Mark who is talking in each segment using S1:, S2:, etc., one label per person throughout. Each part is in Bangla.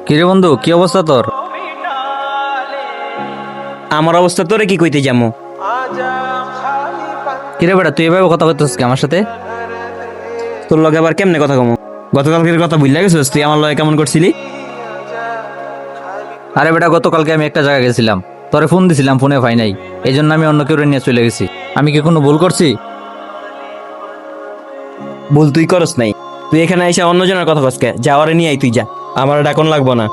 S1: কিরে বন্ধু, কি অবস্থা তোর?
S2: আমার অবস্থা তোরে কি কইতে যামু?
S1: কিরে বেটা, তুই এভাবে কথা বলতেছিস কি আমার সাথে?
S2: তোর লগে আবার কেমনে কথা কমু? গতকালকের কথা ভুলে গেছিস? তুই আমার লগে কেমন করছিলি?
S1: আরে বেটা, গতকালকে আমি একটা জায়গায় গেছিলাম, তোরে ফোন দিছিলাম, ফোনে পাই নাই, এই জন্য আমি অন্য কেউ নিয়ে চলে গেছি। আমি কি কোনো ভুল করছি?
S2: ভুল তুই করস নাই। তুই এখানে আইসা অন্যজনের কথা কসকে, যাওয়ারে নিয়ে আই, তুই যা, আমার ডাকন লাগবো না।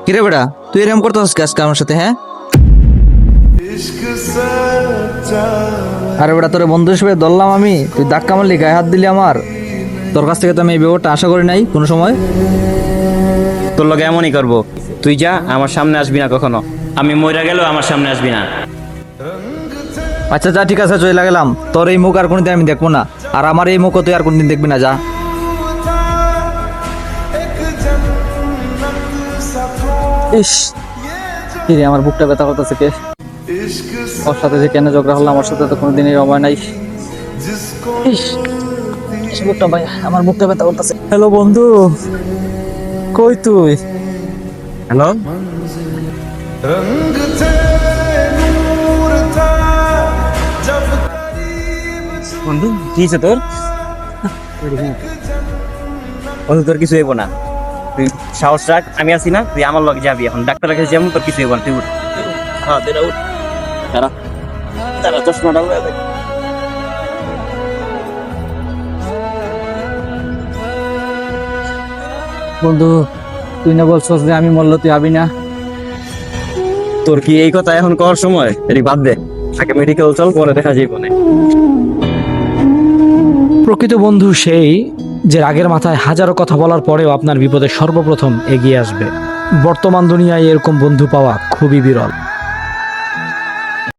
S1: কিরে বেটা, তুই এরকম করতেছিস কি আজকে আমার সাথে? হ্যাঁ, আরে বেটা, তোরে বন্ধু হিসেবে ধরলাম আমি, তুই ধাক্কা মারলি, গায়ে হাত দিলি আমার। তোর কাছ থেকে তো আমি এই ব্যাপারটা আশা করি নাই কোনো সময়।
S2: তোর লগে এমনই করবো। তুই যা, আমার সামনে আসবি না কখনো। আমি মইরা গেলেও আমার সামনে আসবি না।
S1: আচ্ছা যা, ঠিক আছে, চলে গেলাম। তোর এই মুখ আর কোনোদিন আমি দেখবো না, আর আমার এই মুখও তুই আর কোনোদিন দেখবি না, যা। ইস, কিরে, আমার বুকটা ব্যথা করতেছে কে? ওর সাথে যে কেন ঝগড়া হলাম, ওর সাথে তো কোনোদিন এই অভয় নাই। ইস, বুকটা ভাই, আমার বুকটা ব্যথা করতেছে। হ্যালো বন্ধু, কই তুই?
S2: হ্যালো, বন্ধু, কি হয়েছে তোর? বন্ধু, তোর কিছু হইব না। তুই সাহস রাখ, আমি আছি না? তুই আমার লগে যাবি এখন, ডাক্তারের কাছে যাবো, তোর কিছু হইব না, তুই উঠ। হ্যাঁ, তুই উঠ। দাঁড়া দাঁড়া, চশমাটা লয়ে দেখ।
S1: বন্ধু, তুই না বলছস যে আমি মরলে তুই আবি না?
S2: তোর কি এই কথা এখন করার সময়? এটি বাদ দে, আগে মেডিকেল চল, পরে দেখা যাইব না।
S3: প্রকৃত বন্ধু সেই যে রাগের মাথায় হাজারো কথা বলার পরেও আপনার বিপদে সর্বপ্রথম এগিয়ে আসবে। বর্তমান দুনিয়ায় এরকম বন্ধু পাওয়া খুবই বিরল।